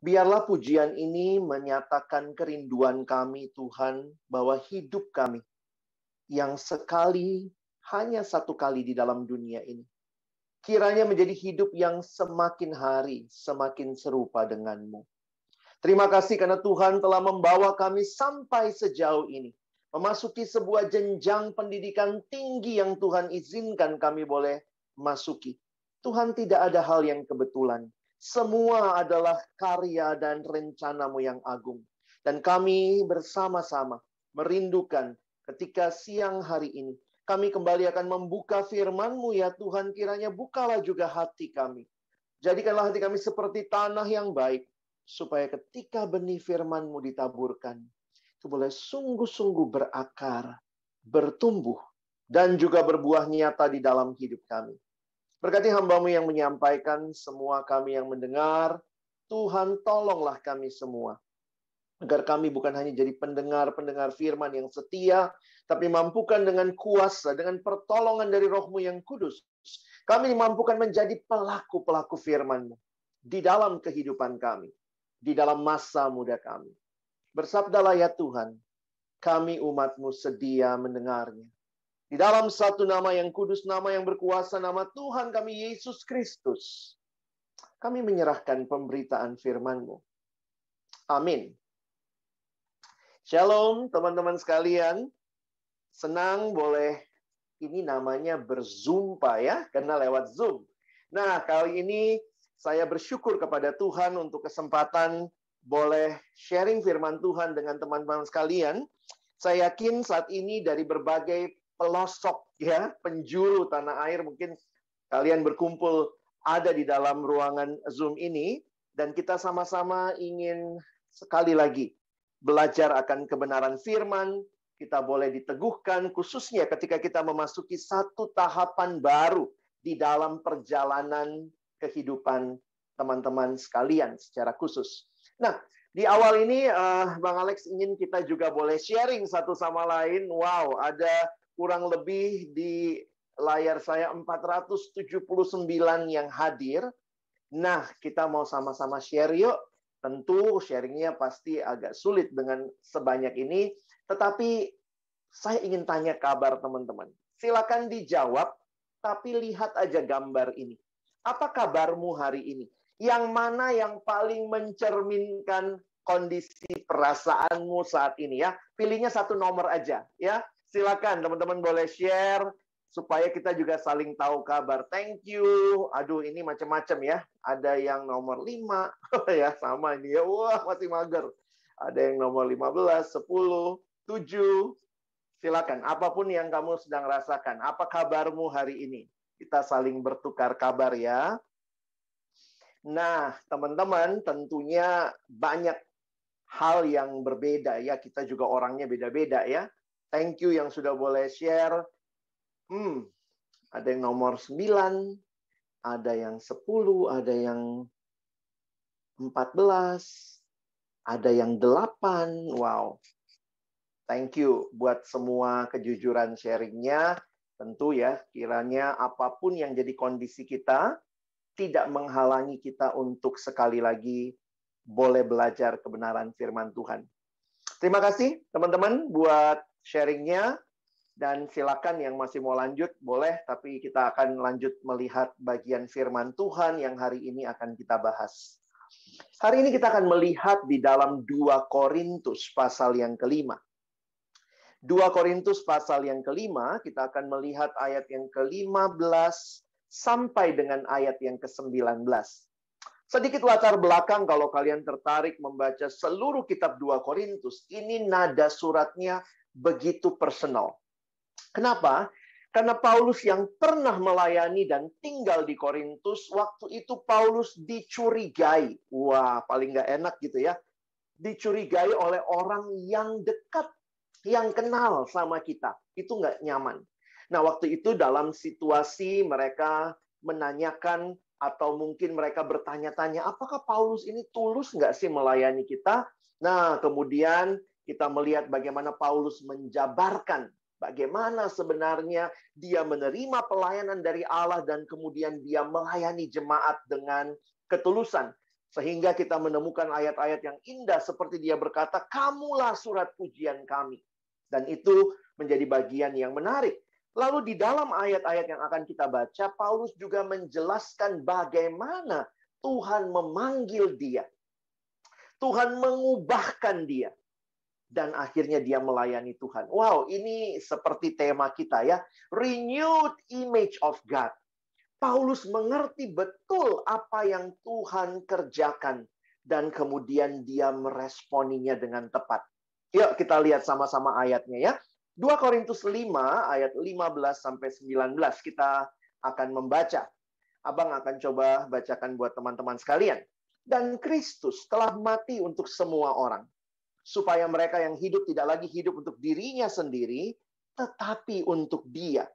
Biarlah pujian ini menyatakan kerinduan kami, Tuhan, bahwa hidup kami yang sekali, hanya satu kali di dalam dunia ini, kiranya menjadi hidup yang semakin hari, semakin serupa dengan-Mu. Terima kasih karena Tuhan telah membawa kami sampai sejauh ini. Memasuki sebuah jenjang pendidikan tinggi yang Tuhan izinkan kami boleh masuki. Tuhan, tidak ada hal yang kebetulan. Semua adalah karya dan rencana-Mu yang agung. Dan kami bersama-sama merindukan ketika siang hari ini, kami kembali akan membuka firman-Mu ya Tuhan, kiranya bukalah juga hati kami. Jadikanlah hati kami seperti tanah yang baik, supaya ketika benih firman-Mu ditaburkan, itu boleh sungguh-sungguh berakar, bertumbuh, dan juga berbuah nyata di dalam hidup kami. Berkati hamba-Mu yang menyampaikan, semua kami yang mendengar, Tuhan tolonglah kami semua. Agar kami bukan hanya jadi pendengar-pendengar firman yang setia, tapi mampukan dengan kuasa, dengan pertolongan dari Roh-Mu yang kudus. Kami dimampukan menjadi pelaku-pelaku firman-Mu di dalam kehidupan kami, di dalam masa muda kami. Bersabdalah ya Tuhan, kami umat-Mu sedia mendengarnya. Di dalam satu nama yang kudus, nama yang berkuasa, nama Tuhan kami Yesus Kristus, kami menyerahkan pemberitaan firman-Mu. Amin. Shalom teman-teman sekalian. Senang boleh, ini namanya berzumpa ya, karena lewat Zoom. Nah, kali ini saya bersyukur kepada Tuhan untuk kesempatan boleh sharing firman Tuhan dengan teman-teman sekalian. Saya yakin saat ini dari berbagai pelosok ya, penjuru tanah air, mungkin kalian berkumpul ada di dalam ruangan Zoom ini, dan kita sama-sama ingin sekali lagi belajar akan kebenaran firman. Kita boleh diteguhkan khususnya ketika kita memasuki satu tahapan baru di dalam perjalanan kehidupan teman-teman sekalian secara khusus. Nah, di awal ini Bang Alex ingin kita juga boleh sharing satu sama lain. Wow, ada kurang lebih di layar saya 479 yang hadir. Nah, kita mau sama-sama share yuk. Tentu sharingnya pasti agak sulit dengan sebanyak ini. Tetapi saya ingin tanya kabar teman-teman. Silakan dijawab, tapi lihat aja gambar ini. Apa kabarmu hari ini? Yang mana yang paling mencerminkan kondisi perasaanmu saat ini ya? Pilihnya satu nomor aja ya. Silakan teman-teman boleh share supaya kita juga saling tahu kabar. Thank you. Aduh, ini macam-macam ya. Ada yang nomor 5 ya, sama ini ya. Wah, masih mager. Ada yang nomor 15, 10, 7. Silakan, apapun yang kamu sedang rasakan. Apa kabarmu hari ini? Kita saling bertukar kabar ya. Nah, teman-teman, tentunya banyak hal yang berbeda ya. Kita juga orangnya beda-beda ya. Thank you yang sudah boleh share. Ada yang nomor 9, ada yang 10, ada yang 14, ada yang 8. Wow. Thank you buat semua kejujuran sharingnya. Tentu ya, kiranya apapun yang jadi kondisi kita, tidak menghalangi kita untuk sekali lagi boleh belajar kebenaran firman Tuhan. Terima kasih teman-teman buat sharingnya. Dan silakan yang masih mau lanjut, boleh. Tapi kita akan lanjut melihat bagian firman Tuhan yang hari ini akan kita bahas. Hari ini kita akan melihat di dalam 2 Korintus pasal yang kelima. 2 Korintus pasal yang kelima, kita akan melihat ayat yang ke-15 sampai dengan ayat yang ke-19. Sedikit latar belakang kalau kalian tertarik membaca seluruh kitab 2 Korintus, ini nada suratnya begitu personal. Kenapa? Karena Paulus yang pernah melayani dan tinggal di Korintus, waktu itu Paulus dicurigai. Wah, paling nggak enak gitu ya. Dicurigai oleh orang yang dekat, yang kenal sama kita. Itu nggak nyaman. Nah, waktu itu dalam situasi mereka menanyakan, atau mungkin mereka bertanya-tanya, apakah Paulus ini tulus nggak sih melayani kita? Nah, kemudian kita melihat bagaimana Paulus menjabarkan bagaimana sebenarnya dia menerima pelayanan dari Allah dan kemudian dia melayani jemaat dengan ketulusan. Sehingga kita menemukan ayat-ayat yang indah seperti dia berkata, "Kamulah surat pujian kami." Dan itu menjadi bagian yang menarik. Lalu di dalam ayat-ayat yang akan kita baca, Paulus juga menjelaskan bagaimana Tuhan memanggil dia. Tuhan mengubahkan dia. Dan akhirnya dia melayani Tuhan. Wow, ini seperti tema kita ya. Renewed image of God. Paulus mengerti betul apa yang Tuhan kerjakan. Dan kemudian dia meresponinya dengan tepat. Yuk kita lihat sama-sama ayatnya ya. 2 Korintus 5 ayat 15-19 kita akan membaca. Abang akan coba bacakan buat teman-teman sekalian. Dan Kristus telah mati untuk semua orang. Supaya mereka yang hidup tidak lagi hidup untuk dirinya sendiri, tetapi untuk Dia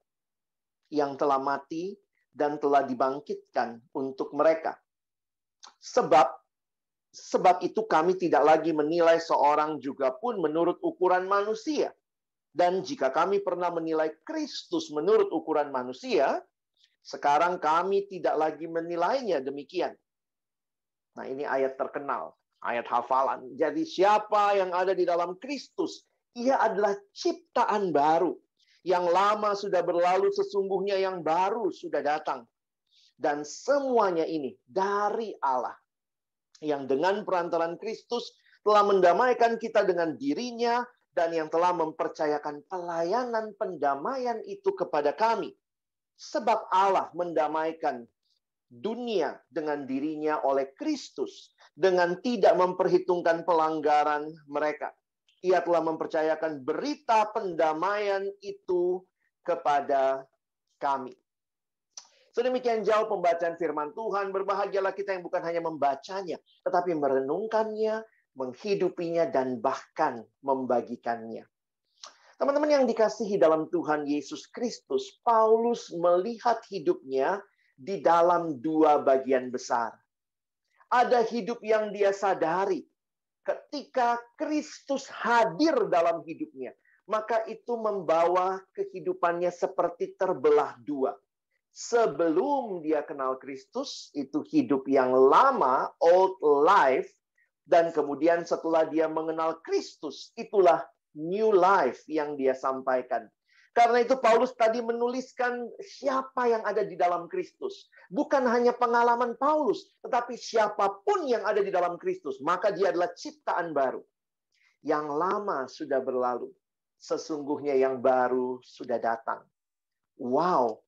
yang telah mati dan telah dibangkitkan untuk mereka. Sebab itu kami tidak lagi menilai seorang juga pun menurut ukuran manusia. Dan jika kami pernah menilai Kristus menurut ukuran manusia, sekarang kami tidak lagi menilainya demikian. Nah, ini ayat terkenal, ayat hafalan. Jadi siapa yang ada di dalam Kristus, ia adalah ciptaan baru. Yang lama sudah berlalu, sesungguhnya yang baru sudah datang. Dan semuanya ini dari Allah. Yang dengan perantaran Kristus telah mendamaikan kita dengan dirinya, dan yang telah mempercayakan pelayanan pendamaian itu kepada kami. Sebab Allah mendamaikan dunia dengan dirinya oleh Kristus, dengan tidak memperhitungkan pelanggaran mereka. Ia telah mempercayakan berita pendamaian itu kepada kami. Sedemikian jauh pembacaan firman Tuhan. Berbahagialah kita yang bukan hanya membacanya, tetapi merenungkannya, menghidupinya, dan bahkan membagikannya. Teman-teman yang dikasihi dalam Tuhan Yesus Kristus, Paulus melihat hidupnya di dalam dua bagian besar. Ada hidup yang dia sadari. Ketika Kristus hadir dalam hidupnya, maka itu membawa kehidupannya seperti terbelah dua. Sebelum dia kenal Kristus, itu hidup yang lama, old life. Dan kemudian setelah dia mengenal Kristus, itulah new life yang dia sampaikan. Karena itu Paulus tadi menuliskan siapa yang ada di dalam Kristus. Bukan hanya pengalaman Paulus, tetapi siapapun yang ada di dalam Kristus. Maka dia adalah ciptaan baru. Yang lama sudah berlalu. Sesungguhnya yang baru sudah datang. Wow.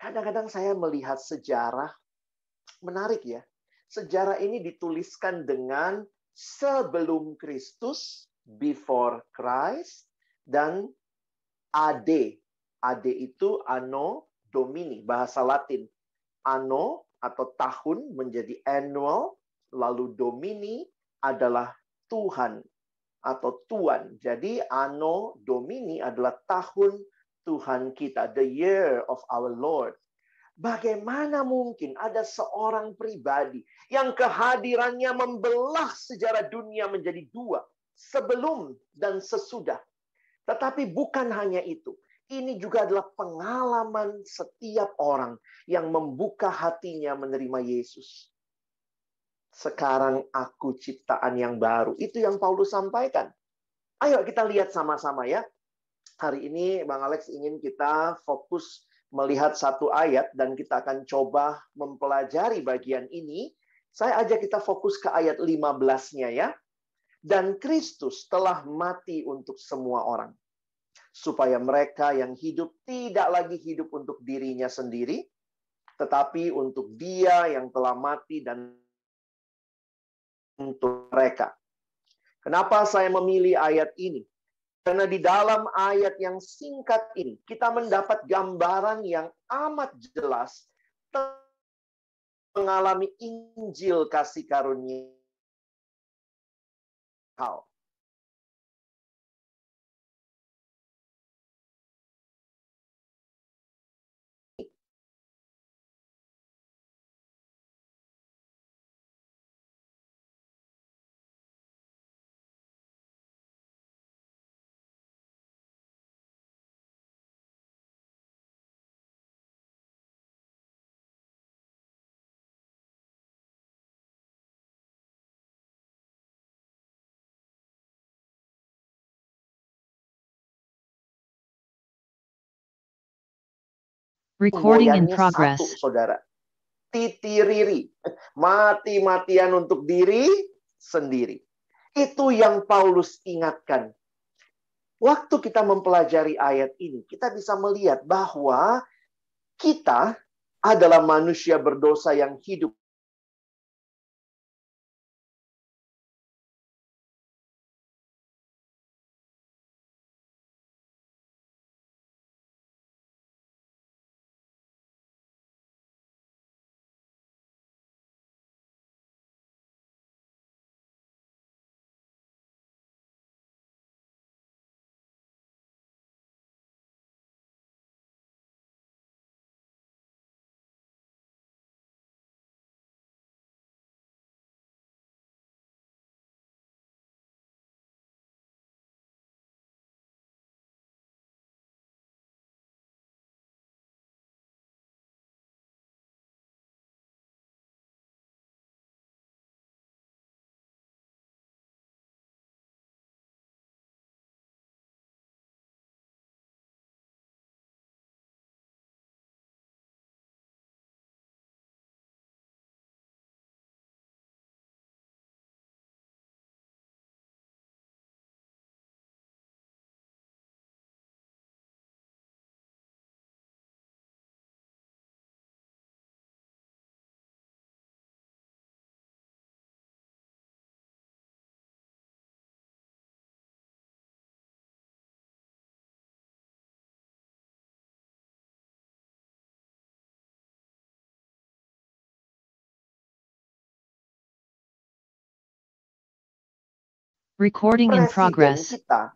Kadang-kadang saya melihat sejarah, menarik ya. Sejarah ini dituliskan dengan sebelum Kristus, before Christ, dan AD. AD itu Anno Domini, bahasa Latin. Anno atau tahun menjadi annual, lalu Domini adalah Tuhan atau Tuan. Jadi Anno Domini adalah tahun Tuhan kita, the year of our Lord. Bagaimana mungkin ada seorang pribadi yang kehadirannya membelah sejarah dunia menjadi dua, sebelum dan sesudah. Tetapi bukan hanya itu. Ini juga adalah pengalaman setiap orang yang membuka hatinya menerima Yesus. Sekarang aku ciptaan yang baru. Itu yang Paulus sampaikan. Ayo kita lihat sama-sama ya. Hari ini Bang Alex ingin kita fokus melihat satu ayat dan kita akan coba mempelajari bagian ini. Saya ajak kita fokus ke ayat 15-nya ya. Dan Kristus telah mati untuk semua orang. Supaya mereka yang hidup tidak lagi hidup untuk dirinya sendiri, tetapi untuk Dia yang telah mati dan untuk mereka. Kenapa saya memilih ayat ini? Karena di dalam ayat yang singkat ini, kita mendapat gambaran yang amat jelas mengalami Injil kasih karunia. Recording in Semboyannya progress. satu, saudara. Titiriri. Mati-matian untuk diri sendiri. Itu yang Paulus ingatkan. Waktu kita mempelajari ayat ini, kita bisa melihat bahwa kita adalah manusia berdosa yang hidup Recording in presiden progress. kita.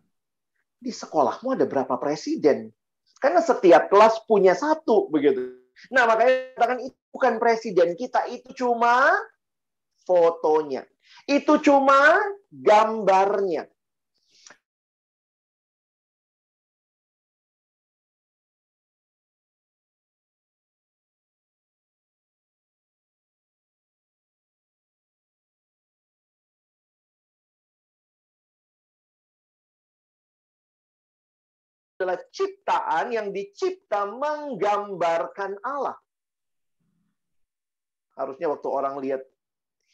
Di sekolahmu ada berapa presiden? Karena setiap kelas punya satu, begitu. Nah, makanya katakan itu bukan presiden kita, itu cuma fotonya. Itu cuma gambarnya. Adalah ciptaan yang dicipta menggambarkan Allah. Harusnya waktu orang lihat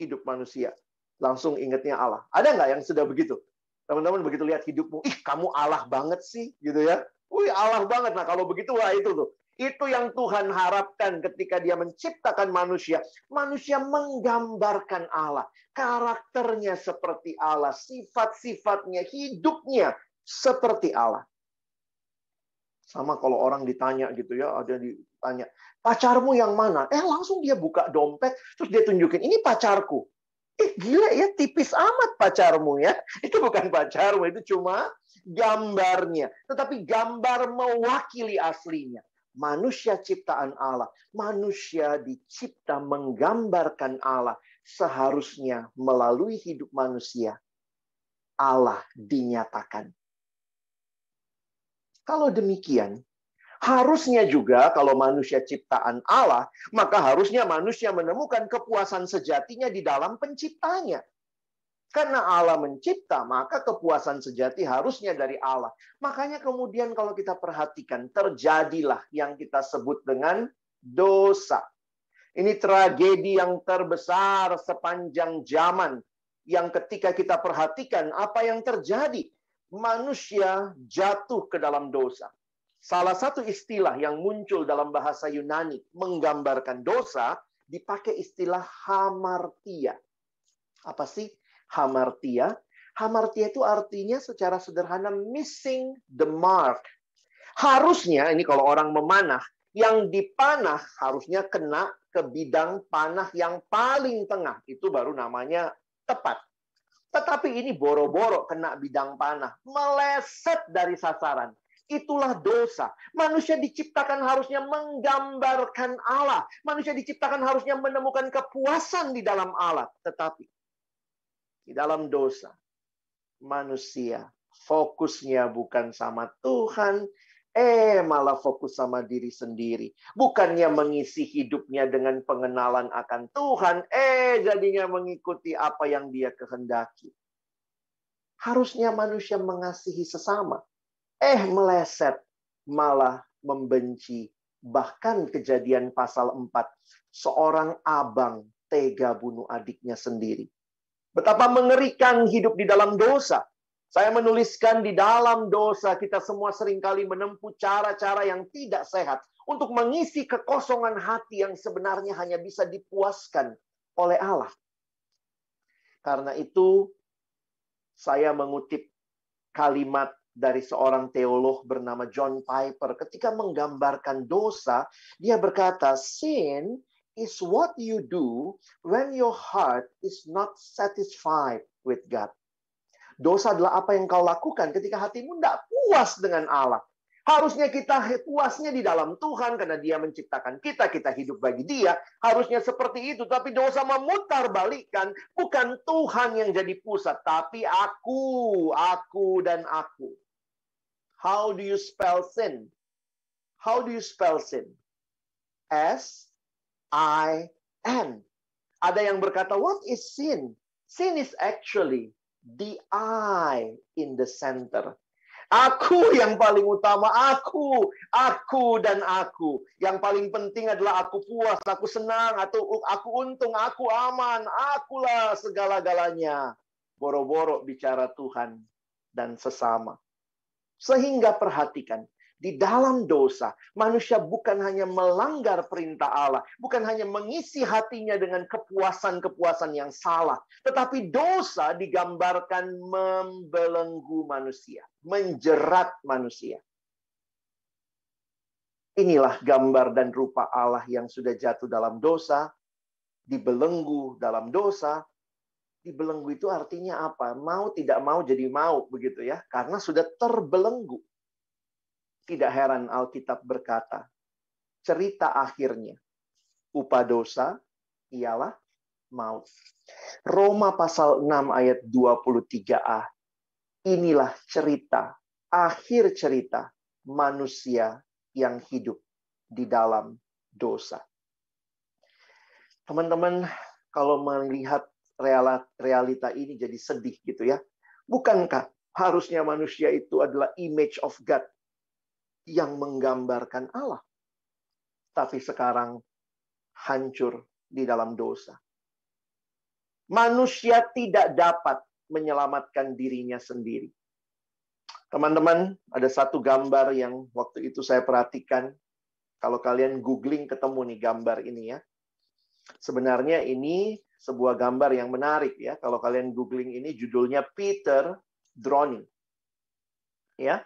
hidup manusia, langsung ingatnya Allah. Ada nggak yang sudah begitu? Teman-teman begitu lihat hidupmu, ih kamu Allah banget sih, gitu ya. Wih Allah banget. Nah kalau begitu, wah itu tuh. Itu yang Tuhan harapkan ketika dia menciptakan manusia. Manusia menggambarkan Allah. Karakternya seperti Allah. Sifat-sifatnya, hidupnya seperti Allah. Sama kalau orang ditanya gitu ya, ada ditanya, pacarmu yang mana? Langsung dia buka dompet, terus dia tunjukin, ini pacarku. Gila ya, tipis amat pacarmu ya. Itu bukan pacarmu, itu cuma gambarnya. Tetapi gambar mewakili aslinya. Manusia ciptaan Allah. Manusia dicipta menggambarkan Allah. Seharusnya melalui hidup manusia, Allah dinyatakan. Kalau demikian, harusnya juga kalau manusia ciptaan Allah, maka harusnya manusia menemukan kepuasan sejatinya di dalam penciptanya. Karena Allah mencipta, maka kepuasan sejati harusnya dari Allah. Makanya kemudian kalau kita perhatikan, terjadilah yang kita sebut dengan dosa. Ini tragedi yang terbesar sepanjang zaman. Yang ketika kita perhatikan apa yang terjadi, manusia jatuh ke dalam dosa. Salah satu istilah yang muncul dalam bahasa Yunani menggambarkan dosa, dipakai istilah hamartia. Apa sih hamartia? Hamartia itu artinya secara sederhana missing the mark. Harusnya, ini kalau orang memanah, yang dipanah harusnya kena ke bidang panah yang paling tengah. Itu baru namanya tepat. Tetapi ini boro-boro kena bidang panah, meleset dari sasaran. Itulah dosa. Manusia diciptakan harusnya menggambarkan Allah. Manusia diciptakan harusnya menemukan kepuasan di dalam Allah. Tetapi di dalam dosa, manusia fokusnya bukan sama Tuhan, malah fokus sama diri sendiri. Bukannya mengisi hidupnya dengan pengenalan akan Tuhan, jadinya mengikuti apa yang dia kehendaki. Harusnya manusia mengasihi sesama. Meleset, malah membenci Bahkan Kejadian pasal 4, seorang abang tega bunuh adiknya sendiri. Betapa mengerikan hidup di dalam dosa. Saya menuliskan di dalam dosa kita semua seringkali menempuh cara-cara yang tidak sehat untuk mengisi kekosongan hati yang sebenarnya hanya bisa dipuaskan oleh Allah. Karena itu, saya mengutip kalimat dari seorang teolog bernama John Piper. Ketika menggambarkan dosa, dia berkata, sin is what you do when your heart is not satisfied with God. Dosa adalah apa yang kau lakukan ketika hatimu tidak puas dengan Allah. Harusnya kita puasnya di dalam Tuhan karena Dia menciptakan kita, kita hidup bagi Dia. Harusnya seperti itu, tapi dosa memutarbalikkan. Bukan Tuhan yang jadi pusat, tapi aku dan aku. How do you spell sin? How do you spell sin? S-I-N. Ada yang berkata, what is sin? Sin is actually the I in the center. Aku yang paling utama, aku dan aku. Yang paling penting adalah aku puas, aku senang, atau aku untung, aku aman, akulah segala-galanya. Boro-boro bicara Tuhan dan sesama. Sehingga perhatikan, di dalam dosa, manusia bukan hanya melanggar perintah Allah, bukan hanya mengisi hatinya dengan kepuasan-kepuasan yang salah, tetapi dosa digambarkan membelenggu manusia, menjerat manusia. Inilah gambar dan rupa Allah yang sudah jatuh dalam dosa, dibelenggu dalam dosa. Dibelenggu itu artinya apa? Mau tidak mau jadi mau, begitu ya, karena sudah terbelenggu. Tidak heran Alkitab berkata, cerita akhirnya, upah dosa ialah maut. Roma pasal 6 ayat 23a. Inilah cerita, akhir cerita manusia yang hidup di dalam dosa. Teman-teman, kalau melihat realita ini jadi sedih gitu ya. Bukankah harusnya manusia itu adalah image of God yang menggambarkan Allah. Tapi sekarang hancur di dalam dosa. Manusia tidak dapat menyelamatkan dirinya sendiri. Teman-teman, ada satu gambar yang waktu itu saya perhatikan. Kalau kalian googling ketemu nih gambar ini ya. Sebenarnya ini sebuah gambar yang menarik ya. Kalau kalian googling ini judulnya Peter Drowning. Ya.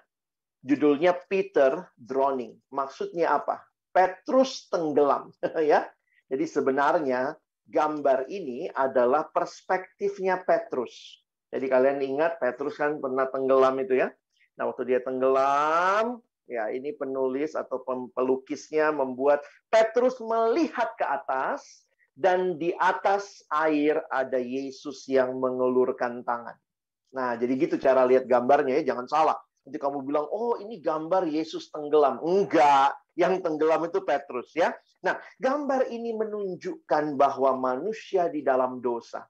Judulnya Peter Drowning. Maksudnya apa? Petrus tenggelam, ya. Jadi sebenarnya gambar ini adalah perspektifnya Petrus. Jadi kalian ingat Petrus kan pernah tenggelam itu ya. Nah, waktu dia tenggelam, ya ini penulis atau pelukisnya membuat Petrus melihat ke atas dan di atas air ada Yesus yang mengulurkan tangan. Nah, jadi gitu cara lihat gambarnya ya, jangan salah. Nanti kamu bilang, oh ini gambar Yesus tenggelam. Enggak, yang tenggelam itu Petrus ya. Nah, gambar ini menunjukkan bahwa manusia di dalam dosa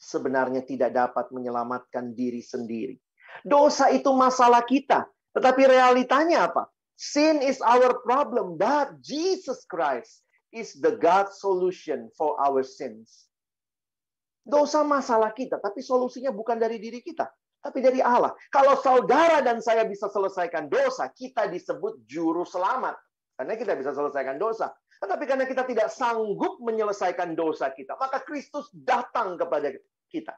sebenarnya tidak dapat menyelamatkan diri sendiri. Dosa itu masalah kita. Tetapi realitanya apa? Sin is our problem, but Jesus Christ is the God solution for our sins. Dosa masalah kita, tapi solusinya bukan dari diri kita. Tapi dari Allah. Kalau saudara dan saya bisa selesaikan dosa, kita disebut juru selamat. Karena kita bisa selesaikan dosa. Tetapi karena kita tidak sanggup menyelesaikan dosa kita, maka Kristus datang kepada kita.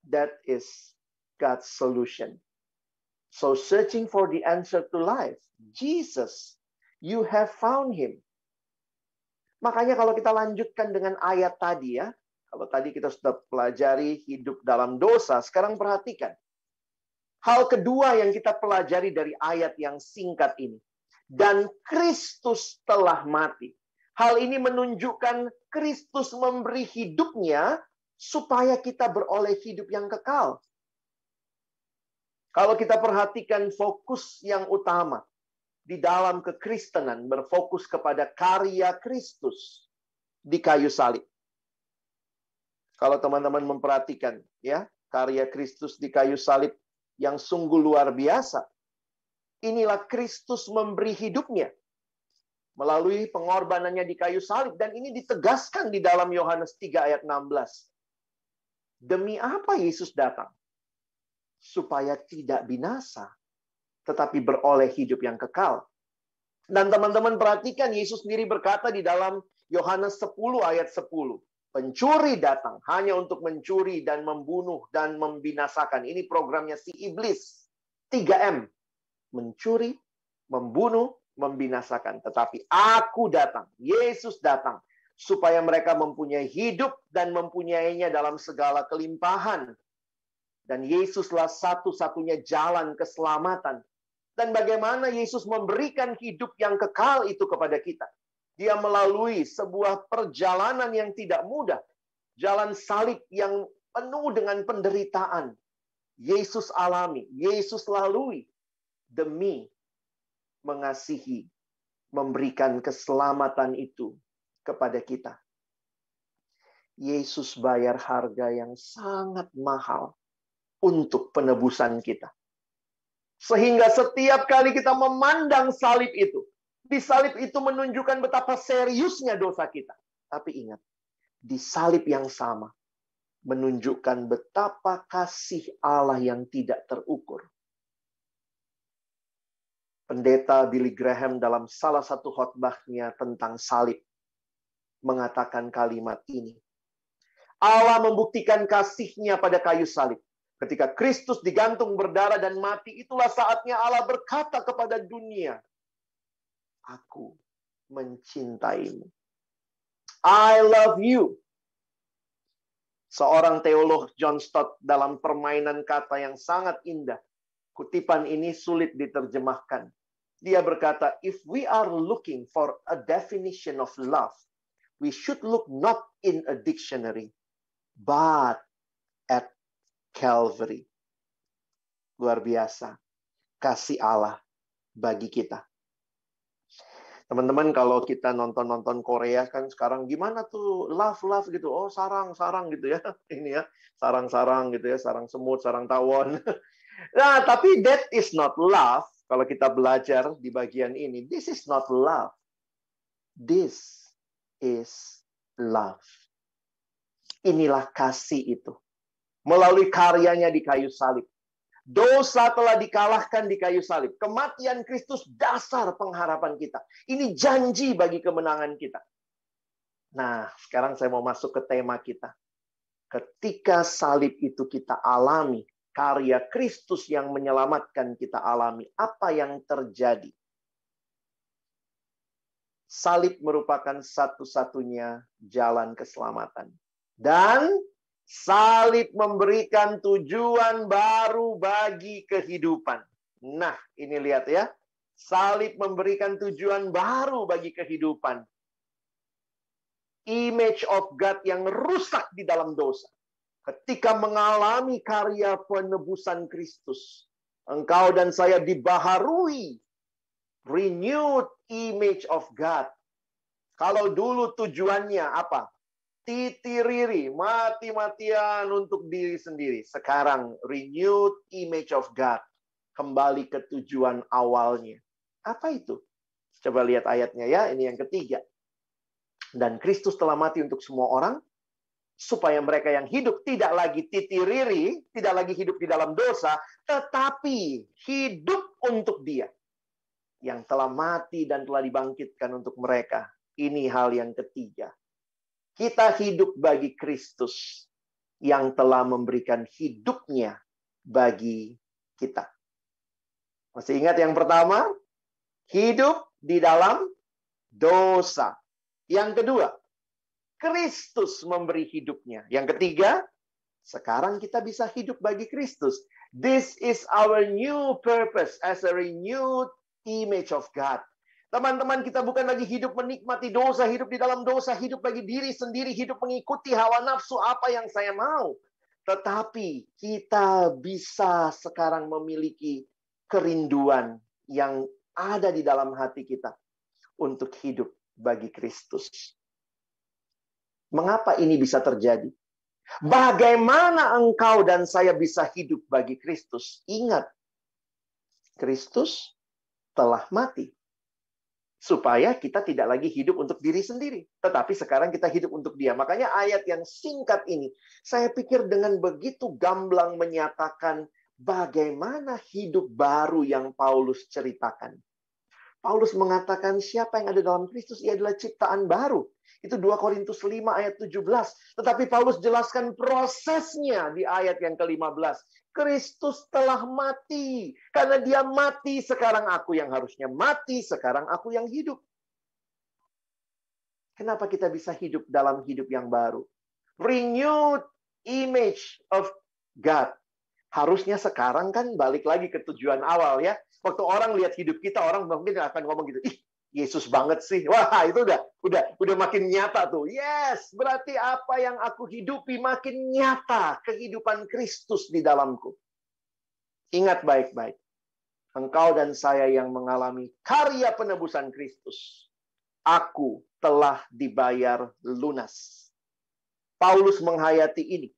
That is God's solution. So searching for the answer to life, Jesus, you have found Him. Makanya kalau kita lanjutkan dengan ayat tadi ya, kalau tadi kita sudah pelajari hidup dalam dosa, sekarang perhatikan. Hal kedua yang kita pelajari dari ayat yang singkat ini. Dan Kristus telah mati. Hal ini menunjukkan Kristus memberi hidupnya supaya kita beroleh hidup yang kekal. Kalau kita perhatikan fokus yang utama di dalam kekristenan berfokus kepada karya Kristus di kayu salib. Kalau teman-teman memperhatikan ya, karya Kristus di kayu salib yang sungguh luar biasa. Inilah Kristus memberi hidupnya melalui pengorbanannya di kayu salib. Dan ini ditegaskan di dalam Yohanes 3 ayat 16. Demi apa Yesus datang? Supaya tidak binasa, tetapi beroleh hidup yang kekal. Dan teman-teman perhatikan, Yesus sendiri berkata di dalam Yohanes 10 ayat 10. Pencuri datang hanya untuk mencuri dan membunuh dan membinasakan. Ini programnya si iblis. 3M. Mencuri, membunuh, membinasakan. Tetapi aku datang, Yesus datang, supaya mereka mempunyai hidup dan mempunyainya dalam segala kelimpahan. Dan Yesuslah satu-satunya jalan keselamatan. Dan bagaimana Yesus memberikan hidup yang kekal itu kepada kita? Dia melalui sebuah perjalanan yang tidak mudah. Jalan salib yang penuh dengan penderitaan. Yesus alami, Yesus lalui demi mengasihi, memberikan keselamatan itu kepada kita. Yesus bayar harga yang sangat mahal untuk penebusan kita. Sehingga setiap kali kita memandang salib itu, di salib itu menunjukkan betapa seriusnya dosa kita. Tapi ingat, di salib yang sama, menunjukkan betapa kasih Allah yang tidak terukur. Pendeta Billy Graham dalam salah satu khotbahnya tentang salib, mengatakan kalimat ini. Allah membuktikan kasih-Nya pada kayu salib. Ketika Kristus digantung berdarah dan mati, itulah saatnya Allah berkata kepada dunia, aku mencintaimu. I love you. Seorang teolog John Stott dalam permainan kata yang sangat indah. Kutipan ini sulit diterjemahkan. Dia berkata, if we are looking for a definition of love, we should look not in a dictionary, but at Calvary. Luar biasa. Kasih Allah bagi kita. Teman-teman, kalau kita nonton Korea kan sekarang gimana tuh love gitu. Oh, sarang gitu ya. Ini ya, sarang gitu ya, sarang semut, sarang tawon. Nah, tapi that is not love. Kalau kita belajar di bagian ini, this is not love. This is love. Inilah kasih itu. Melalui karyanya di kayu salib. Dosa telah dikalahkan di kayu salib. Kematian Kristus dasar pengharapan kita. Ini janji bagi kemenangan kita. Nah, sekarang saya mau masuk ke tema kita. Ketika salib itu kita alami, karya Kristus yang menyelamatkan kita alami, apa yang terjadi? Salib merupakan satu-satunya jalan keselamatan. Dan salib memberikan tujuan baru bagi kehidupan. Nah, ini lihat ya. Salib memberikan tujuan baru bagi kehidupan. Image of God yang rusak di dalam dosa. Ketika mengalami karya penebusan Kristus, engkau dan saya dibaharui. Renewed image of God. Kalau dulu tujuannya apa? Titiriri, mati-matian untuk diri sendiri. Sekarang, renewed image of God. Kembali ke tujuan awalnya. Apa itu? Coba lihat ayatnya ya, ini yang ketiga. Dan Kristus telah mati untuk semua orang, supaya mereka yang hidup tidak lagi titiriri, tidak lagi hidup di dalam dosa, tetapi hidup untuk Dia. Yang telah mati dan telah dibangkitkan untuk mereka. Ini hal yang ketiga. Kita hidup bagi Kristus yang telah memberikan hidupnya bagi kita. Masih ingat yang pertama? Hidup di dalam dosa. Yang kedua, Kristus memberi hidupnya. Yang ketiga, sekarang kita bisa hidup bagi Kristus. This is our new purpose as a renewed image of God. Teman-teman, kita bukan lagi hidup menikmati dosa, hidup di dalam dosa, hidup bagi diri sendiri, hidup mengikuti hawa nafsu apa yang saya mau. Tetapi kita bisa sekarang memiliki kerinduan yang ada di dalam hati kita untuk hidup bagi Kristus. Mengapa ini bisa terjadi? Bagaimana engkau dan saya bisa hidup bagi Kristus? Ingat, Kristus telah mati. Supaya kita tidak lagi hidup untuk diri sendiri. Tetapi sekarang kita hidup untuk Dia. Makanya ayat yang singkat ini, saya pikir dengan begitu gamblang menyatakan bagaimana hidup baru yang Paulus ceritakan. Paulus mengatakan siapa yang ada dalam Kristus, ia adalah ciptaan baru. Itu 2 Korintus 5 ayat 17. Tetapi Paulus jelaskan prosesnya di ayat yang ke-15. Kristus telah mati. Karena Dia mati, sekarang aku yang harusnya mati, sekarang aku yang hidup. Kenapa kita bisa hidup dalam hidup yang baru? Renewed image of God. Harusnya sekarang kan balik lagi ke tujuan awal ya. Waktu orang lihat hidup kita, orang mungkin akan ngomong gitu, ih, Yesus banget sih. Wah, itu udah makin nyata tuh. Yes, berarti apa yang aku hidupi makin nyata. Kehidupan Kristus di dalamku. Ingat baik-baik. Engkau dan saya yang mengalami karya penebusan Kristus. Aku telah dibayar lunas. Paulus menghayati ini.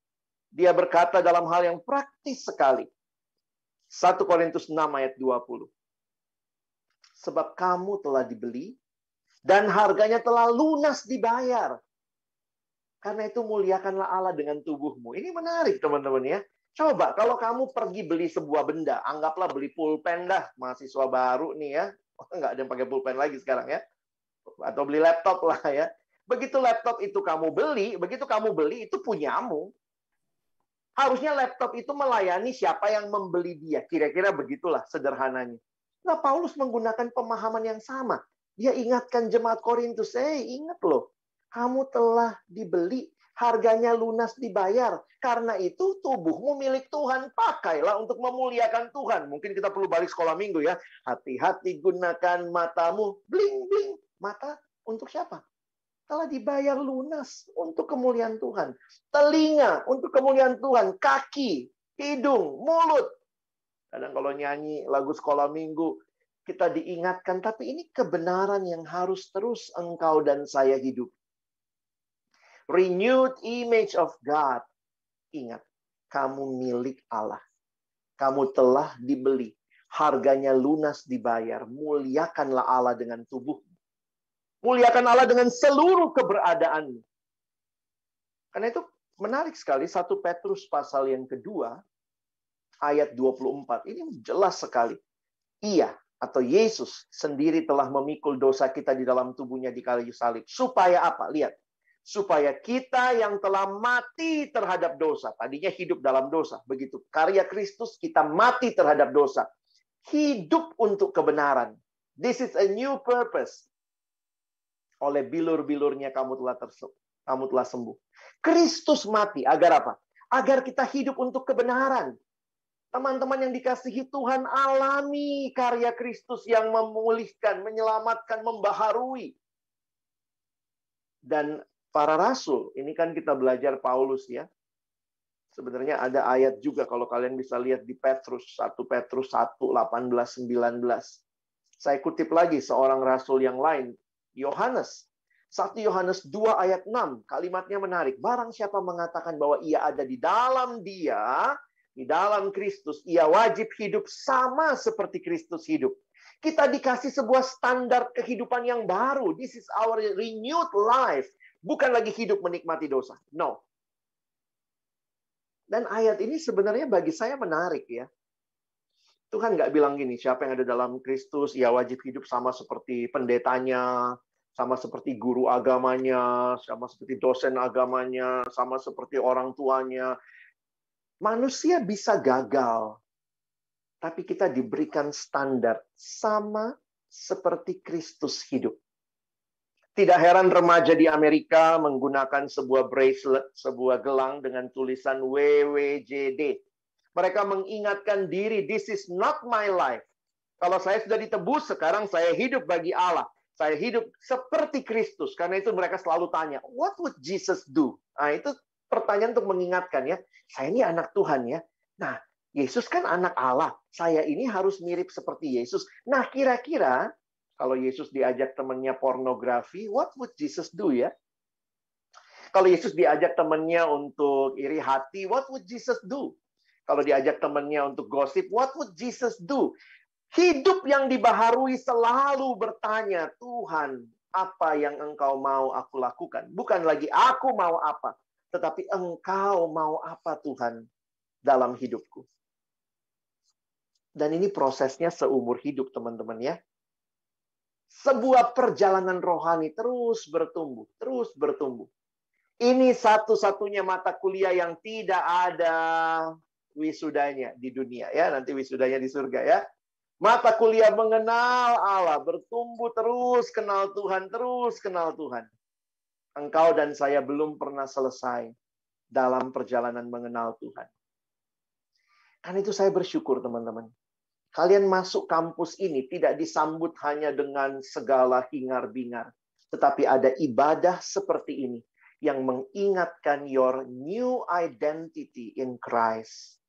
Dia berkata dalam hal yang praktis sekali. 1 Korintus 6 ayat 20. Sebab kamu telah dibeli, dan harganya telah lunas dibayar. Karena itu muliakanlah Allah dengan tubuhmu. Ini menarik teman-teman ya. Coba kalau kamu pergi beli sebuah benda, anggaplah beli pulpen dah, mahasiswa baru nih ya. Nggak ada yang pakai pulpen lagi sekarang ya. Atau beli laptop lah ya. Begitu laptop itu kamu beli, itu punyamu. Harusnya laptop itu melayani siapa yang membeli dia. Kira-kira begitulah sederhananya. Nah, Paulus menggunakan pemahaman yang sama. Dia ingatkan jemaat Korintus, ingat loh, kamu telah dibeli, harganya lunas dibayar. Karena itu tubuhmu milik Tuhan, pakailah untuk memuliakan Tuhan. Mungkin kita perlu balik sekolah minggu ya. Hati-hati gunakan matamu, bling-bling. Mata untuk siapa? Telah dibayar lunas untuk kemuliaan Tuhan. Telinga untuk kemuliaan Tuhan. Kaki, hidung, mulut. Kadang kalau nyanyi lagu sekolah minggu, kita diingatkan. Tapi ini kebenaran yang harus terus engkau dan saya hidup. Renewed image of God. Ingat, kamu milik Allah. Kamu telah dibeli. Harganya lunas dibayar. Muliakanlah Allah dengan tubuhmu. Muliakan Allah dengan seluruh keberadaanmu. Karena itu menarik sekali 1 Petrus pasal yang kedua ayat 24. Ini jelas sekali. Ia atau Yesus sendiri telah memikul dosa kita di dalam tubuhnya di kayu salib. Supaya apa? Lihat. Supaya kita yang telah mati terhadap dosa. Tadinya hidup dalam dosa. Begitu karya Kristus kita mati terhadap dosa. Hidup untuk kebenaran. This is a new purpose. Oleh bilur-bilurnya kamu telah sembuh. Kristus mati agar apa? Agar kita hidup untuk kebenaran. Teman-teman yang dikasihi Tuhan, alami karya Kristus yang memulihkan, menyelamatkan, membaharui. Dan para rasul, ini kan kita belajar Paulus ya. Sebenarnya ada ayat juga kalau kalian bisa lihat di Petrus, 1 Petrus 1, 18, 19. Saya kutip lagi seorang rasul yang lain, Yohanes. 1 Yohanes 2 ayat 6. Kalimatnya menarik. Barang siapa mengatakan bahwa ia ada di dalam Dia, di dalam Kristus, ia wajib hidup sama seperti Kristus hidup. Kita dikasih sebuah standar kehidupan yang baru. This is our renewed life. Bukan lagi hidup menikmati dosa. No. Dan ayat ini sebenarnya bagi saya menarik ya. Tuhan nggak bilang gini, siapa yang ada dalam Kristus, ia wajib hidup sama seperti pendetanya, sama seperti guru agamanya, sama seperti dosen agamanya, sama seperti orang tuanya. Manusia bisa gagal, tapi kita diberikan standar sama seperti Kristus hidup. Tidak heran remaja di Amerika menggunakan sebuah bracelet, sebuah gelang dengan tulisan WWJD. Mereka mengingatkan diri, this is not my life. Kalau saya sudah ditebus, sekarang saya hidup bagi Allah. Saya hidup seperti Kristus. Karena itu mereka selalu tanya, what would Jesus do? Nah, itu pertanyaan untuk mengingatkan ya. Saya ini anak Tuhan ya. Nah, Yesus kan anak Allah. Saya ini harus mirip seperti Yesus. Nah, kira-kira kalau Yesus diajak temannya pornografi, what would Jesus do ya? Kalau Yesus diajak temannya untuk iri hati, what would Jesus do? Kalau diajak temannya untuk gosip, what would Jesus do? Hidup yang dibaharui selalu bertanya, Tuhan, apa yang Engkau mau aku lakukan? Bukan lagi aku mau apa, tetapi Engkau mau apa, Tuhan, dalam hidupku. Dan ini prosesnya seumur hidup, teman-teman ya. Sebuah perjalanan rohani terus bertumbuh, terus bertumbuh. Ini satu-satunya mata kuliah yang tidak ada wisudanya di dunia ya. Nanti wisudanya di surga ya. Mata kuliah mengenal Allah, bertumbuh terus kenal Tuhan, terus kenal Tuhan. Engkau dan saya belum pernah selesai dalam perjalanan mengenal Tuhan. Karena itu saya bersyukur teman-teman. Kalian masuk kampus ini tidak disambut hanya dengan segala hingar-bingar. Tetapi ada ibadah seperti ini yang mengingatkan your new identity in Christ.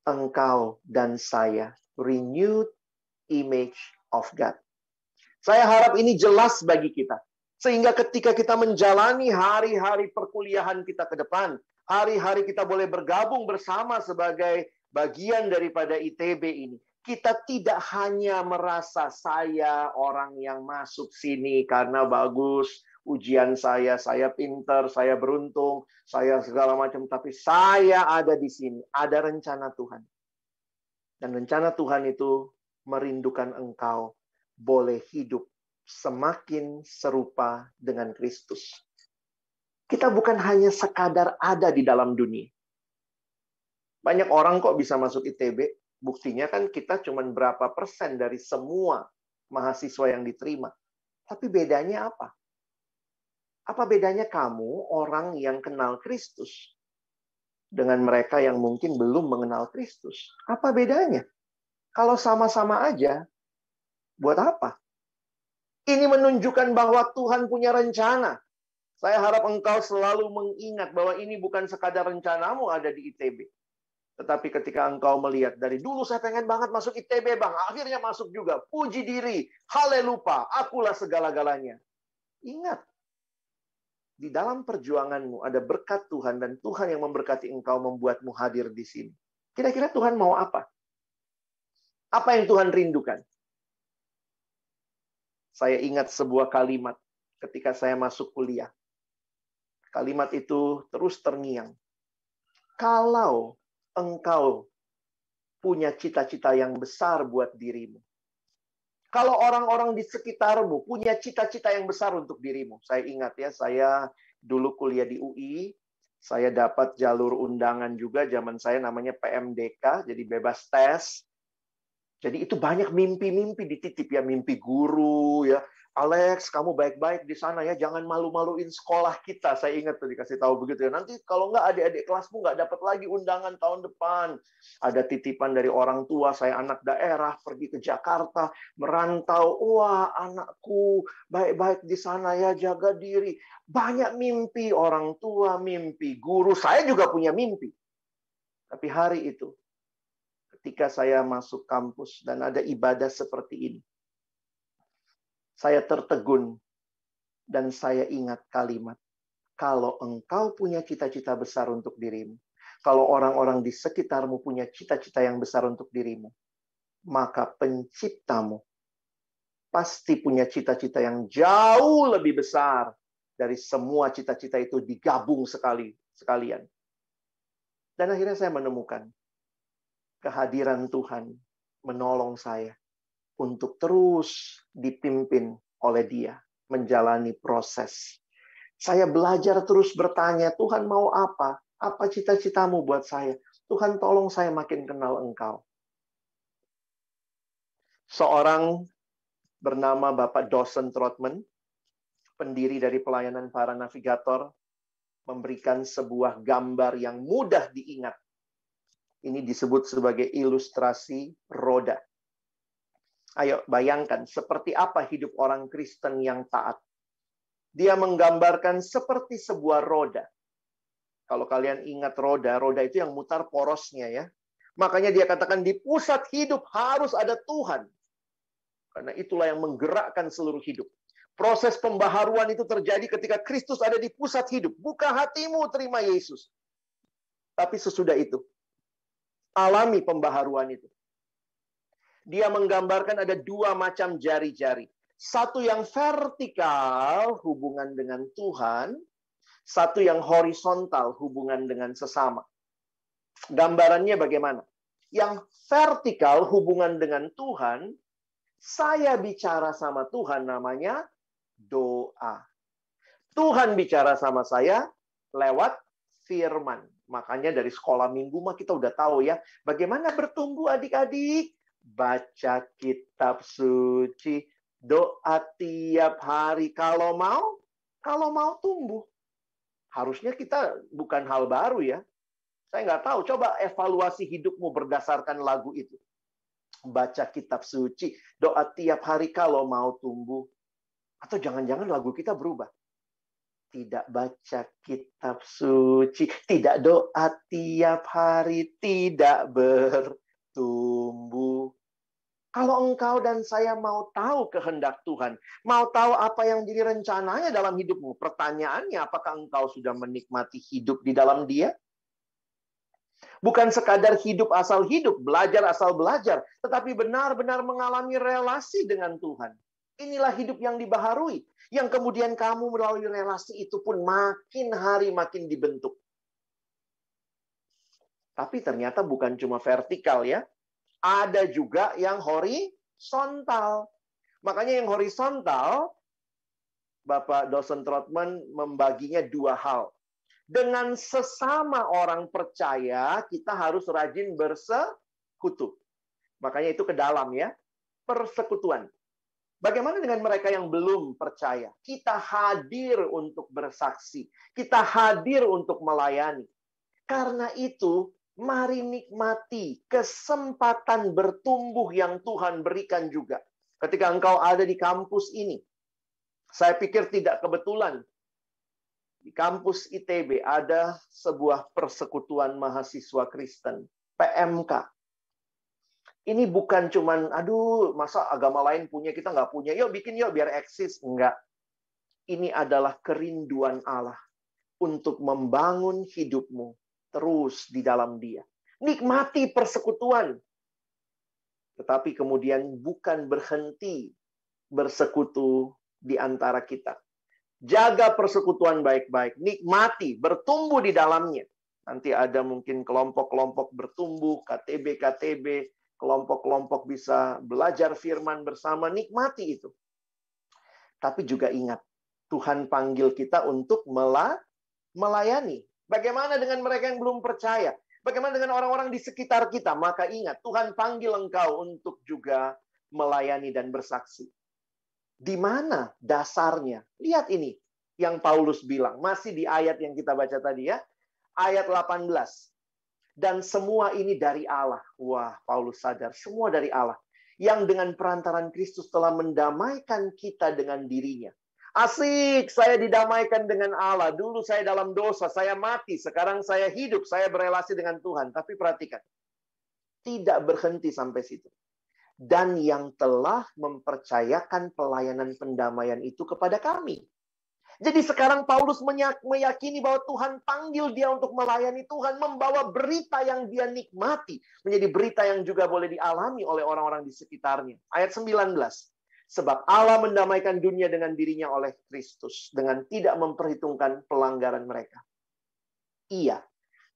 Engkau dan saya, renewed image of God. Saya harap ini jelas bagi kita. Sehingga ketika kita menjalani hari-hari perkuliahan kita ke depan, hari-hari kita boleh bergabung bersama sebagai bagian daripada ITB ini. Kita tidak hanya merasa saya orang yang masuk sini karena bagus, ujian saya pintar, saya beruntung, saya segala macam. Tapi saya ada di sini, ada rencana Tuhan. Dan rencana Tuhan itu merindukan engkau boleh hidup semakin serupa dengan Kristus. Kita bukan hanya sekadar ada di dalam dunia. Banyak orang kok bisa masuk ITB, buktinya kan kita cuma berapa persen dari semua mahasiswa yang diterima. Tapi bedanya apa? Apa bedanya kamu, orang yang kenal Kristus, dengan mereka yang mungkin belum mengenal Kristus? Apa bedanya? Kalau sama-sama aja, buat apa? Ini menunjukkan bahwa Tuhan punya rencana. Saya harap engkau selalu mengingat bahwa ini bukan sekadar rencanamu ada di ITB. Tetapi ketika engkau melihat, dari dulu saya pengen banget masuk ITB, Bang. Akhirnya masuk juga. Puji diri. Haleluya. Akulah segala-galanya. Ingat. Di dalam perjuanganmu ada berkat Tuhan. Dan Tuhan yang memberkati engkau membuatmu hadir di sini. Kira-kira Tuhan mau apa? Apa yang Tuhan rindukan? Saya ingat sebuah kalimat ketika saya masuk kuliah. Kalimat itu terus terngiang. Kalau engkau punya cita-cita yang besar buat dirimu. Kalau orang-orang di sekitarmu punya cita-cita yang besar untuk dirimu. Saya ingat ya, saya dulu kuliah di UI. Saya dapat jalur undangan juga. Zaman saya namanya PMDK, jadi bebas tes. Jadi itu banyak mimpi-mimpi dititip ya, mimpi guru ya. Alex, kamu baik-baik di sana ya, jangan malu-maluin sekolah kita. Saya ingat tuh dikasih tahu begitu ya. Nanti kalau nggak adik-adik kelasmu nggak dapat lagi undangan tahun depan. Ada titipan dari orang tua, saya anak daerah, pergi ke Jakarta, merantau. Wah, anakku baik-baik di sana ya, jaga diri. Banyak mimpi orang tua, mimpi guru. Saya juga punya mimpi. Tapi hari itu, ketika saya masuk kampus dan ada ibadah seperti ini, saya tertegun dan saya ingat kalimat, kalau engkau punya cita-cita besar untuk dirimu, kalau orang-orang di sekitarmu punya cita-cita yang besar untuk dirimu, maka penciptamu pasti punya cita-cita yang jauh lebih besar dari semua cita-cita itu digabung sekalian. Dan akhirnya saya menemukan kehadiran Tuhan menolong saya untuk terus dipimpin oleh Dia menjalani proses. Saya belajar terus bertanya, Tuhan mau apa? Apa cita-citamu buat saya? Tuhan tolong saya makin kenal Engkau. Seorang bernama Bapak Dawson Trotman, pendiri dari pelayanan para navigator, memberikan sebuah gambar yang mudah diingat. Ini disebut sebagai ilustrasi roda. Ayo bayangkan seperti apa hidup orang Kristen yang taat. Dia menggambarkan seperti sebuah roda. Kalau kalian ingat roda itu yang mutar porosnya ya. Makanya dia katakan di pusat hidup harus ada Tuhan. Karena itulah yang menggerakkan seluruh hidup. Proses pembaharuan itu terjadi ketika Kristus ada di pusat hidup. Buka hatimu, terima Yesus. Tapi sesudah itu, alami pembaharuan itu. Dia menggambarkan ada dua macam jari-jari. Satu yang vertikal, hubungan dengan Tuhan. Satu yang horizontal, hubungan dengan sesama. Gambarannya bagaimana? Yang vertikal, hubungan dengan Tuhan, saya bicara sama Tuhan, namanya doa. Tuhan bicara sama saya lewat firman. Makanya dari sekolah minggu mah kita udah tahu ya, bagaimana bertumbuh adik-adik. Baca kitab suci, doa tiap hari. Kalau mau tumbuh. Harusnya kita bukan hal baru ya. Saya nggak tahu, coba evaluasi hidupmu berdasarkan lagu itu. Baca kitab suci, doa tiap hari kalau mau tumbuh. Atau jangan-jangan lagu kita berubah. Tidak baca kitab suci, tidak doa tiap hari, tidak bertumbuh. Kalau engkau dan saya mau tahu kehendak Tuhan, mau tahu apa yang jadi rencananya dalam hidupmu, pertanyaannya, apakah engkau sudah menikmati hidup di dalam Dia? Bukan sekadar hidup asal hidup, belajar asal belajar, tetapi benar-benar mengalami relasi dengan Tuhan. Inilah hidup yang dibaharui, yang kemudian kamu melalui relasi itu pun makin hari makin dibentuk. Tapi ternyata bukan cuma vertikal ya. Ada juga yang horizontal. Makanya yang horizontal, Bapak dosen Trotman membaginya dua hal. Dengan sesama orang percaya, kita harus rajin bersekutu. Makanya itu ke dalam ya, persekutuan. Bagaimana dengan mereka yang belum percaya? Kita hadir untuk bersaksi. Kita hadir untuk melayani. Karena itu, mari nikmati kesempatan bertumbuh yang Tuhan berikan juga. Ketika engkau ada di kampus ini, saya pikir tidak kebetulan. Di kampus ITB ada sebuah persekutuan mahasiswa Kristen, PMK. Ini bukan cuman, aduh, masa agama lain punya, kita nggak punya. Yuk bikin yuk, biar eksis. Enggak. Ini adalah kerinduan Allah untuk membangun hidupmu terus di dalam Dia. Nikmati persekutuan. Tetapi kemudian bukan berhenti bersekutu di antara kita. Jaga persekutuan baik-baik. Nikmati, bertumbuh di dalamnya. Nanti ada mungkin kelompok-kelompok bertumbuh, KTB, kelompok-kelompok bisa belajar firman bersama. Nikmati itu. Tapi juga ingat, Tuhan panggil kita untuk melayani. Bagaimana dengan mereka yang belum percaya? Bagaimana dengan orang-orang di sekitar kita? Maka ingat, Tuhan panggil engkau untuk juga melayani dan bersaksi. Di mana dasarnya? Lihat ini yang Paulus bilang. Masih di ayat yang kita baca tadi ya. Ayat 18. Dan semua ini dari Allah. Wah, Paulus sadar. Semua dari Allah. Yang dengan perantaran Kristus telah mendamaikan kita dengan dirinya. Asik, saya didamaikan dengan Allah. Dulu saya dalam dosa, saya mati. Sekarang saya hidup, saya berelasi dengan Tuhan. Tapi perhatikan, tidak berhenti sampai situ. Dan yang telah mempercayakan pelayanan pendamaian itu kepada kami. Jadi sekarang Paulus meyakini bahwa Tuhan panggil dia untuk melayani. Tuhan membawa berita yang dia nikmati. Menjadi berita yang juga boleh dialami oleh orang-orang di sekitarnya. Ayat 19. Sebab Allah mendamaikan dunia dengan dirinya oleh Kristus. Dengan tidak memperhitungkan pelanggaran mereka. Ia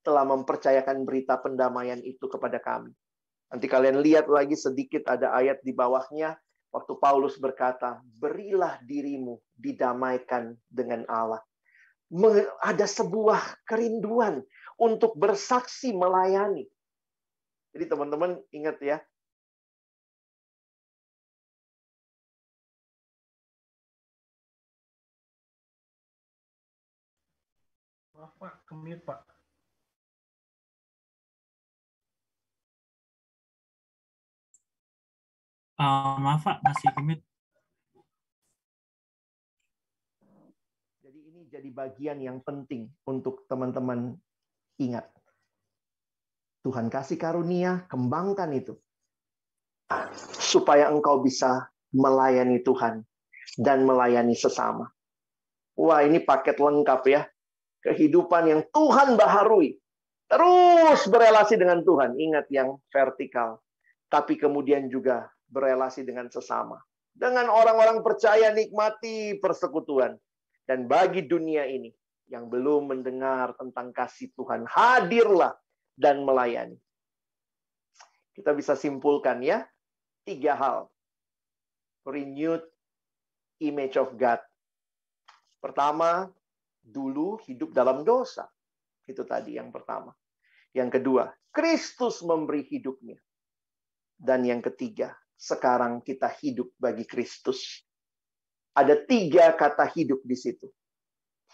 telah mempercayakan berita pendamaian itu kepada kami. Nanti kalian lihat lagi sedikit ada ayat di bawahnya. Waktu Paulus berkata, berilah dirimu didamaikan dengan Allah. Ada sebuah kerinduan untuk bersaksi melayani. Jadi teman-teman ingat ya. Maaf Pak, ke-mute Pak. Maaf Pak, masih ke-mute. Jadi ini jadi bagian yang penting untuk teman-teman ingat. Tuhan kasih karunia, kembangkan itu. Supaya engkau bisa melayani Tuhan dan melayani sesama. Wah, ini paket lengkap ya. Kehidupan yang Tuhan baharui. Terus berelasi dengan Tuhan. Ingat yang vertikal. tapi kemudian juga berelasi dengan sesama. Dengan orang-orang percaya nikmati persekutuan. Dan bagi dunia ini yang belum mendengar tentang kasih Tuhan, hadirlah dan melayani. Kita bisa simpulkan ya, 3 hal. Renewed image of God. Pertama, dulu hidup dalam dosa. Itu tadi yang pertama. Yang kedua, Kristus memberi hidupnya. Dan yang ketiga, sekarang kita hidup bagi Kristus. Ada 3 kata hidup di situ.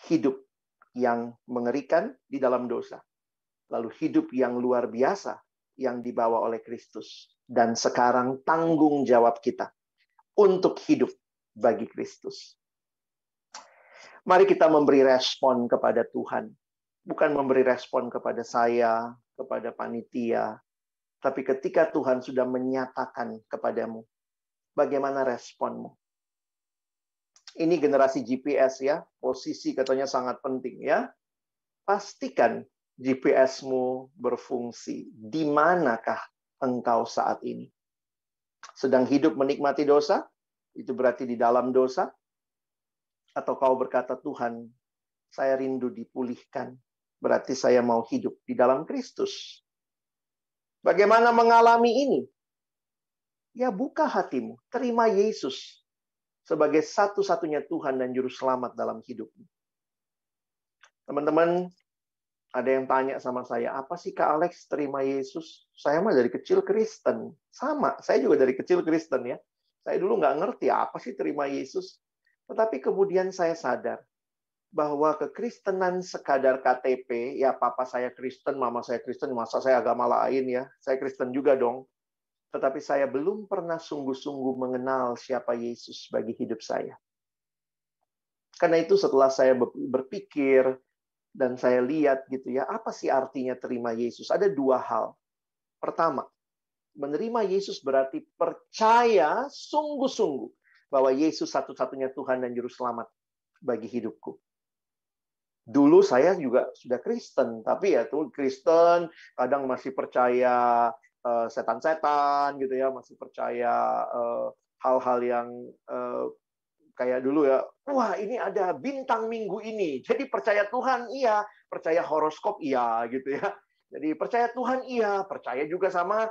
Hidup yang mengerikan di dalam dosa. Lalu hidup yang luar biasa yang dibawa oleh Kristus. Dan sekarang tanggung jawab kita untuk hidup bagi Kristus. Mari kita memberi respon kepada Tuhan. Bukan memberi respon kepada saya, kepada panitia. Tapi ketika Tuhan sudah menyatakan kepadamu, bagaimana responmu? Ini generasi GPS ya, posisi katanya sangat penting ya. Pastikan GPS-mu berfungsi. Di manakah engkau saat ini? Sedang hidup menikmati dosa? Itu berarti di dalam dosa? Atau kau berkata, Tuhan, saya rindu dipulihkan. Berarti saya mau hidup di dalam Kristus. Bagaimana mengalami ini? Ya, buka hatimu. Terima Yesus sebagai satu-satunya Tuhan dan Juru Selamat dalam hidupmu. Teman-teman, ada yang tanya sama saya, apa sih Kak Alex terima Yesus? Saya mah dari kecil Kristen. Sama, saya juga dari kecil Kristen ya. Saya dulu nggak ngerti apa sih terima Yesus. Tetapi kemudian saya sadar bahwa kekristenan sekadar KTP, ya papa saya Kristen, mama saya Kristen, masa saya agama lain ya. Saya Kristen juga dong. Tetapi saya belum pernah sungguh-sungguh mengenal siapa Yesus bagi hidup saya. Karena itu setelah saya berpikir dan saya lihat gitu ya, apa sih artinya terima Yesus? Ada 2 hal. Pertama, menerima Yesus berarti percaya sungguh-sungguh bahwa Yesus satu-satunya Tuhan dan Juru Selamat bagi hidupku. Dulu saya juga sudah Kristen, tapi ya tuh Kristen kadang masih percaya setan-setan gitu ya, masih percaya hal-hal yang kayak dulu ya, wah ini ada bintang minggu ini, jadi percaya Tuhan iya, percaya horoskop iya gitu ya. Jadi percaya Tuhan iya, percaya juga sama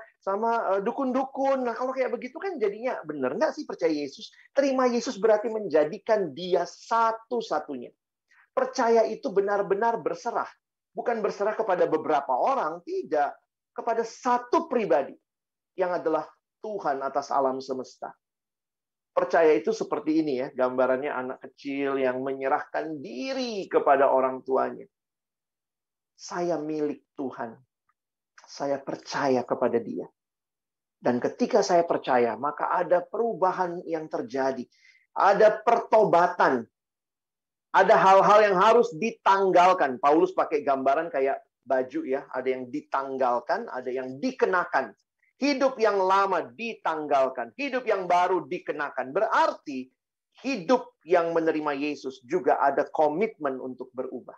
dukun-dukun. Nah kalau kayak begitu kan jadinya benar nggak sih percaya Yesus? Terima Yesus berarti menjadikan Dia satu-satunya. Percaya itu benar-benar berserah. Bukan berserah kepada beberapa orang, tidak. Kepada satu pribadi yang adalah Tuhan atas alam semesta. Percaya itu seperti ini ya, gambarannya anak kecil yang menyerahkan diri kepada orang tuanya. Saya milik Tuhan. Saya percaya kepada Dia. Dan ketika saya percaya, maka ada perubahan yang terjadi. Ada pertobatan. Ada hal-hal yang harus ditanggalkan. Paulus pakai gambaran kayak baju ya. Ada yang ditanggalkan, ada yang dikenakan. Hidup yang lama ditanggalkan. Hidup yang baru dikenakan. Berarti hidup yang menerima Yesus juga ada komitmen untuk berubah.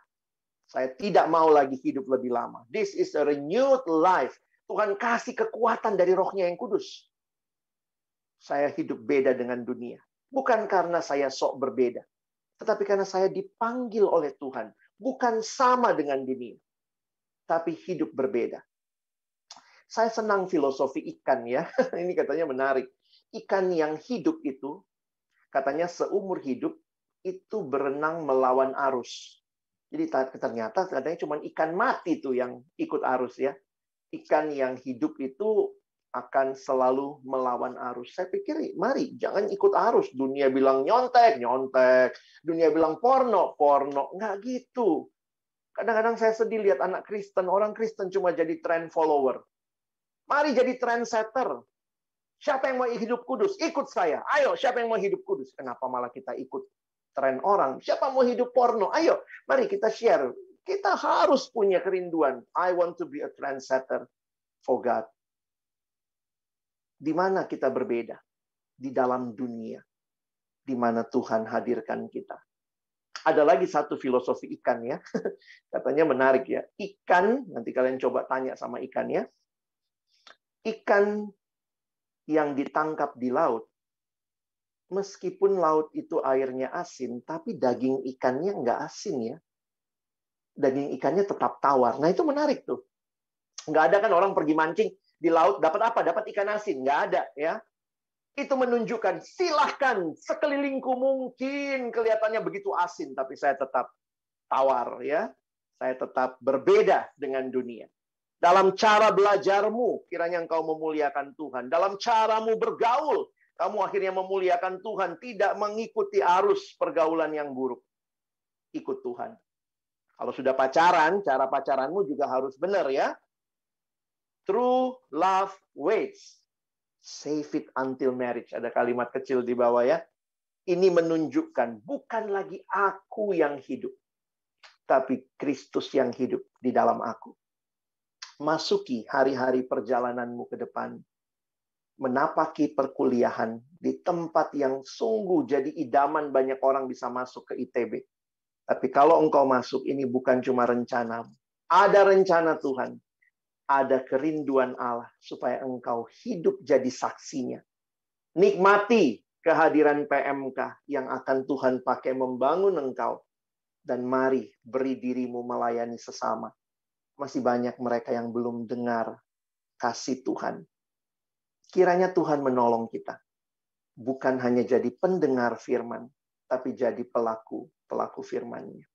Saya tidak mau lagi hidup lebih lama. This is a renewed life. Tuhan kasih kekuatan dari Roh-Nya yang kudus. Saya hidup beda dengan dunia. Bukan karena saya sok berbeda. Tetapi karena saya dipanggil oleh Tuhan. Bukan sama dengan dunia. Tapi hidup berbeda. Saya senang filosofi ikan ya. Ini katanya menarik. Ikan yang hidup itu, katanya seumur hidup, itu berenang melawan arus. Jadi ternyata katanya cuma ikan mati tuh yang ikut arus ya. Ikan yang hidup itu akan selalu melawan arus. Saya pikir, mari jangan ikut arus. Dunia bilang nyontek, nyontek. Dunia bilang porno, porno. Nggak gitu. Kadang-kadang saya sedih lihat anak Kristen, orang Kristen cuma jadi trend follower. Mari jadi trendsetter. Siapa yang mau hidup kudus? Ikut saya. Ayo, siapa yang mau hidup kudus? Kenapa malah kita ikut tren orang? Siapa mau hidup porno? Ayo, mari kita share. Kita harus punya kerinduan. I want to be a trendsetter for God. Di mana kita berbeda? Di dalam dunia. Di mana Tuhan hadirkan kita. Ada lagi satu filosofi ikan ya. Katanya menarik ya. Ikan, nanti kalian coba tanya sama ikan ya. Ikan yang ditangkap di laut, meskipun laut itu airnya asin, tapi daging ikannya nggak asin ya. Daging ikannya tetap tawar. Nah itu menarik tuh. Nggak ada kan orang pergi mancing di laut, dapat apa? Dapat ikan asin. Nggak ada ya. Itu menunjukkan, silahkan sekelilingku mungkin kelihatannya begitu asin, tapi saya tetap tawar ya. Saya tetap berbeda dengan dunia. Dalam cara belajarmu, kiranya engkau memuliakan Tuhan. Dalam caramu bergaul, kamu akhirnya memuliakan Tuhan. Tidak mengikuti arus pergaulan yang buruk. Ikut Tuhan. Kalau sudah pacaran, cara pacaranmu juga harus benar ya. True love waits. Save it until marriage. Ada kalimat kecil di bawah ya. Ini menunjukkan bukan lagi aku yang hidup, tapi Kristus yang hidup di dalam aku. Masuki hari-hari perjalananmu ke depan. Menapaki perkuliahan di tempat yang sungguh jadi idaman banyak orang bisa masuk ke ITB. Tapi kalau engkau masuk, ini bukan cuma rencana. Ada rencana Tuhan. Ada kerinduan Allah supaya engkau hidup jadi saksinya. Nikmati kehadiran PMK yang akan Tuhan pakai membangun engkau. Dan mari beri dirimu melayani sesama. Masih banyak mereka yang belum dengar kasih Tuhan. Kiranya Tuhan menolong kita. Bukan hanya jadi pendengar firman, tapi jadi pelaku firman-Nya.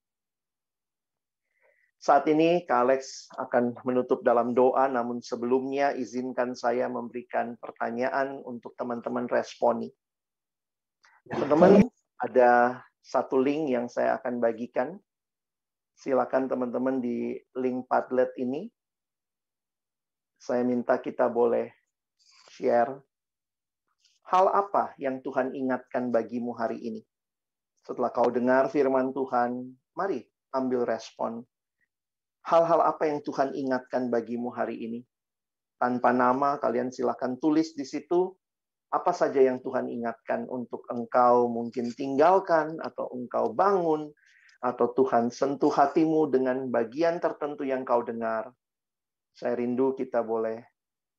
Saat ini Kak Alex akan menutup dalam doa, namun sebelumnya izinkan saya memberikan pertanyaan untuk teman-teman responi. Teman-teman, ada satu link yang saya akan bagikan. Silakan teman-teman di link Padlet ini. Saya minta kita boleh share hal apa yang Tuhan ingatkan bagimu hari ini. Setelah kau dengar firman Tuhan, mari ambil respon. Hal-hal apa yang Tuhan ingatkan bagimu hari ini? Tanpa nama, kalian silakan tulis di situ apa saja yang Tuhan ingatkan untuk engkau mungkin tinggalkan atau engkau bangun, atau Tuhan sentuh hatimu dengan bagian tertentu yang kau dengar. Saya rindu kita boleh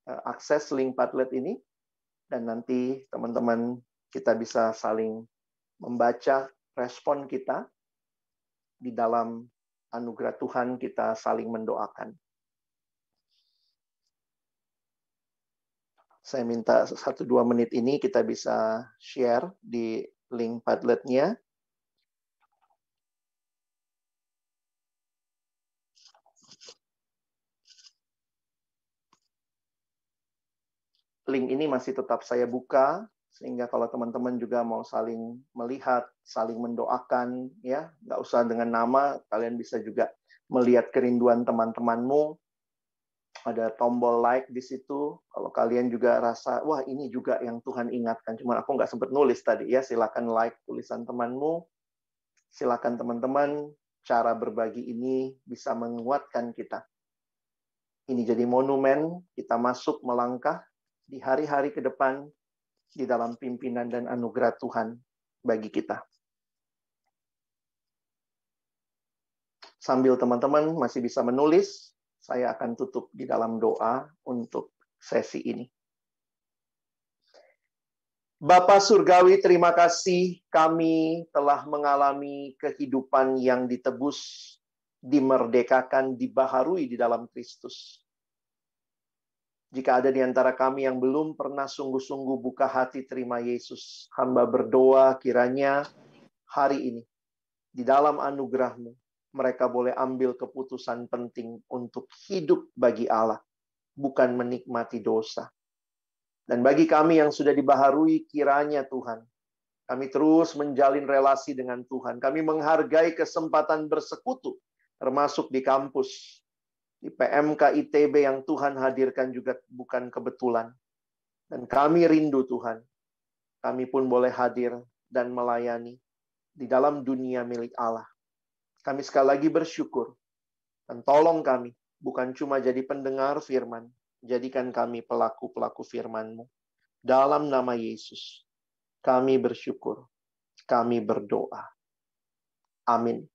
akses link Padlet ini, dan nanti teman-teman kita bisa saling membaca respon kita. Di dalam anugerah Tuhan kita saling mendoakan. Saya minta 1-2 menit ini kita bisa share di link Padlet-nya. Link ini masih tetap saya buka, sehingga kalau teman-teman juga mau saling melihat, saling mendoakan, ya, nggak usah dengan nama, kalian bisa juga melihat kerinduan teman-temanmu. Ada tombol like di situ. Kalau kalian juga rasa, wah ini juga yang Tuhan ingatkan, cuma aku nggak sempat nulis tadi, ya, silakan like tulisan temanmu. Silakan teman-teman, cara berbagi ini bisa menguatkan kita. Ini jadi monumen, kita masuk melangkah di hari-hari ke depan di dalam pimpinan dan anugerah Tuhan bagi kita. Sambil teman-teman masih bisa menulis, saya akan tutup di dalam doa untuk sesi ini. Bapa Surgawi, terima kasih kami telah mengalami kehidupan yang ditebus, dimerdekakan, dibaharui di dalam Kristus. Jika ada di antara kami yang belum pernah sungguh-sungguh buka hati terima Yesus, hamba berdoa kiranya hari ini, di dalam anugerah-Mu, mereka boleh ambil keputusan penting untuk hidup bagi Allah, bukan menikmati dosa. Dan bagi kami yang sudah dibaharui, kiranya Tuhan, kami terus menjalin relasi dengan Tuhan. Kami menghargai kesempatan bersekutu, termasuk di kampus, di PMK ITB yang Tuhan hadirkan juga bukan kebetulan. Dan kami rindu Tuhan, kami pun boleh hadir dan melayani di dalam dunia milik Allah. Kami sekali lagi bersyukur, dan tolong kami, bukan cuma jadi pendengar firman, jadikan kami pelaku-pelaku firman-Mu. Dalam nama Yesus, kami bersyukur, kami berdoa. Amin.